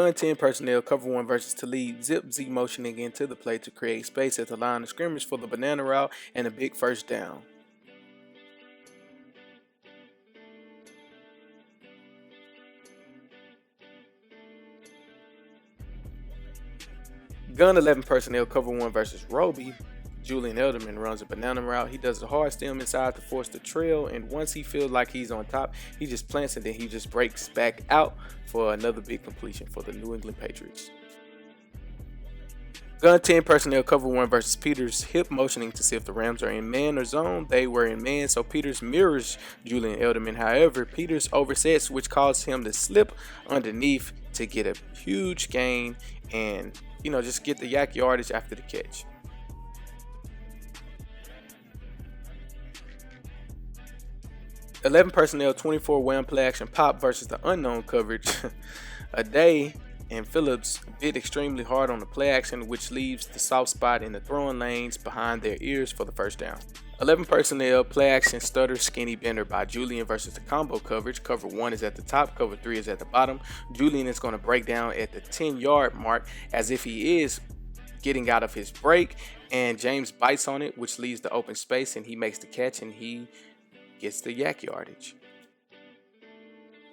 Gun 10 personnel cover 1 versus Talib zip Z motioning into the play to create space at the line of scrimmage for the banana route and a big first down. Gun 11 personnel cover 1 versus Roby. Julian Edelman runs a banana route. He does a hard stem inside to force the trail, and once he feels like he's on top, he just plants and then he just breaks back out for another big completion for the New England Patriots. Gun 10 personnel cover 1 versus Peters hip motioning to see if the Rams are in man or zone. They were in man, so Peters mirrors Julian Edelman. However, Peters oversets, which caused him to slip underneath to get a huge gain and just get the yak yardage after the catch. "11 personnel 24 wham play action pop versus the unknown coverage." A day and Phillips bit extremely hard on the play action, which leaves the soft spot in the throwing lanes behind their ears for the first down. 11 personnel play action stutter skinny bender by Julian versus the combo coverage. Cover 1 is at the top, cover 3 is at the bottom. Julian is going to break down at the 10-yard mark as if he is getting out of his break, and James bites on it, which leaves the open space, and he makes the catch and he gets the yak yardage.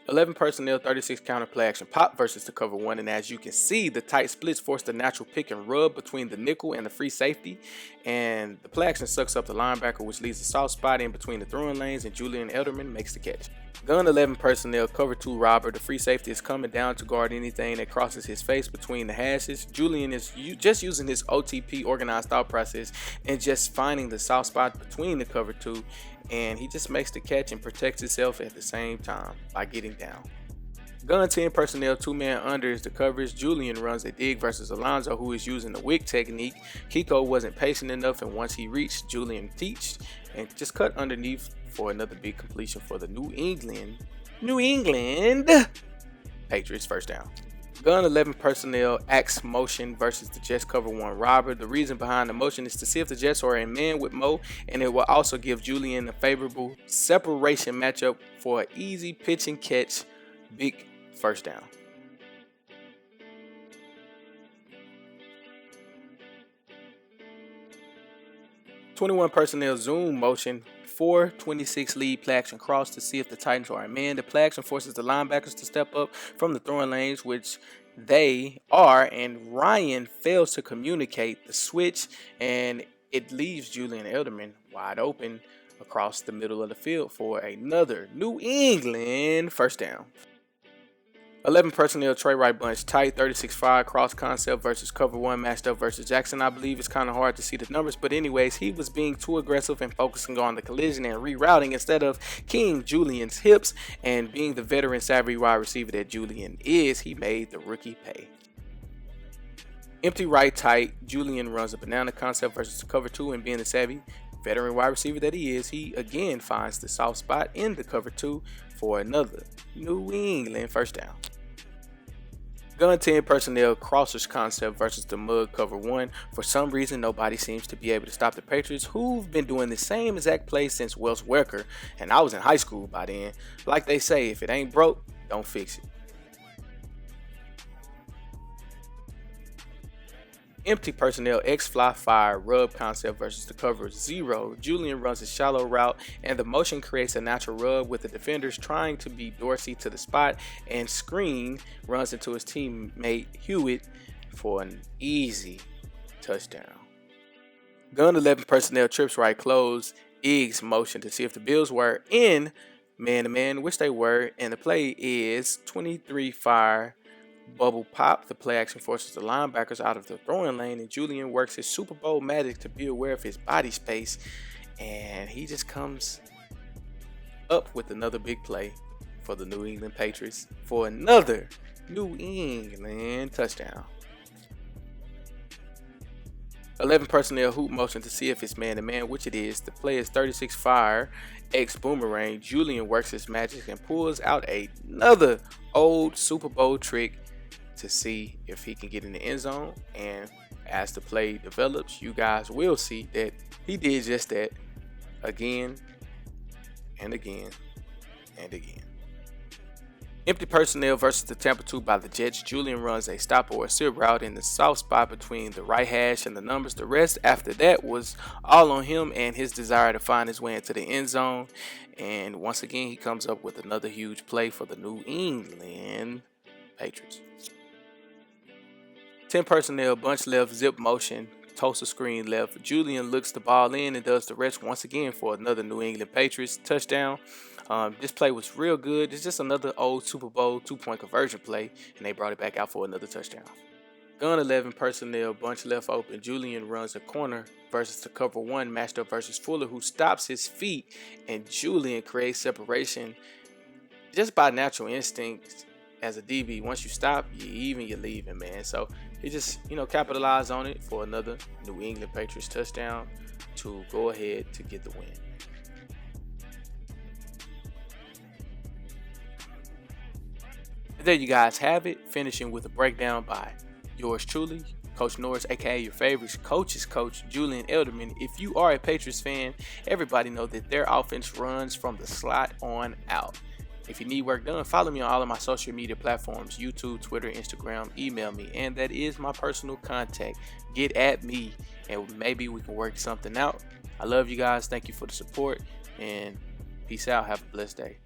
11 personnel 36 counter play action pop versus the cover 1, and as you can see, the tight splits force the natural pick and rub between the nickel and the free safety, and the play action sucks up the linebacker, which leaves a soft spot in between the throwing lanes, and Julian Edelman makes the catch. Gun 11 personnel cover 2 robber. The free safety is coming down to guard anything that crosses his face between the hashes. Julian is just using his OTP organized thought process and just finding the soft spot between the cover 2, and he just makes the catch and protects himself at the same time by getting down. Gun 10 personnel 2-man under is the coverage. Julian runs a dig versus Alonzo, who is using the wick technique. Kiko wasn't patient enough, and once he reached, Julian teached and just cut underneath for another big completion for the New England Patriots first down. Gun 11 personnel axe motion versus the Jets cover 1 robber. The reason behind the motion is to see if the Jets are in man with Mo, and it will also give Julian a favorable separation matchup for an easy pitch and catch big first down. "21 personnel zoom motion 4-26 lead play action cross to see if the Titans are in man. The play action forces the linebackers to step up from the throwing lanes, which they are, and Ryan fails to communicate the switch, and it leaves Julian Edelman wide open across the middle of the field for another New England first down. 11 personnel Trey Wright bunch tight 36-5 cross concept versus cover 1 matched up versus Jackson. I believe it's kind of hard to see the numbers, but anyways, he was being too aggressive and focusing on the collision and rerouting instead of keying Julian's hips, and being the veteran savvy wide receiver that Julian is, he made the rookie pay. Empty right tight, Julian runs a banana concept versus cover 2, and being the savvy veteran wide receiver that he is, he again finds the soft spot in the cover 2 for another New England first down. Gun 10 personnel crossers concept versus the mud cover 1. For some reason, nobody seems to be able to stop the Patriots, who've been doing the same exact play since Wes Welker, and I was in high school by then. Like they say, if it ain't broke, don't fix it. Empty personnel X fly fire rub concept versus the cover 0. Julian runs a shallow route, and the motion creates a natural rub with the defenders trying to beat Dorsey to the spot, and Screen runs into his teammate Hewitt for an easy touchdown. Gun 11 personnel trips right close Iggs motion to see if the Bills were in man-to-man, which they were, and the play is 23 fire bubble pop. The play action forces the linebackers out of the throwing lane, and Julian works his Super Bowl magic to be aware of his body space, and he just comes up with another big play for the New England Patriots for another New England touchdown. 11 personnel hoop motion to see if it's man-to-man, which it is. The play is 36 fire X boomerang. Julian works his magic and pulls out another old Super Bowl trick to see if he can get in the end zone, and as the play develops, you guys will see that he did just that again and again and again. Empty personnel versus the Tampa 2 by the Jets. Julian runs a stop or a sit route in the soft spot between the right hash and the numbers. The rest after that was all on him and his desire to find his way into the end zone. And once again, he comes up with another huge play for the New England Patriots. 10 personnel, bunch left, zip motion, toaster screen left. Julian looks the ball in and does the rest once again for another New England Patriots touchdown. This play was real good. It's just another old Super Bowl 2-point conversion play, and they brought it back out for another touchdown. Gun 11 personnel, bunch left open. Julian runs a corner versus the cover 1 matched up versus Fuller, who stops his feet, and Julian creates separation just by natural instinct. As a DB, once you stop, you're leaving, man. So he just, capitalized on it for another New England Patriots touchdown to go ahead to get the win. There you guys have it, finishing with a breakdown by yours truly, Coach Norris, aka your favorite coach's coach, Julian Edelman. If you are a Patriots fan, everybody know that their offense runs from the slot on out. If you need work done, follow me on all of my social media platforms, YouTube, Twitter, Instagram, email me, and that is my personal contact. Get at me, and maybe we can work something out. I love you guys. Thank you for the support, and peace out. Have a blessed day.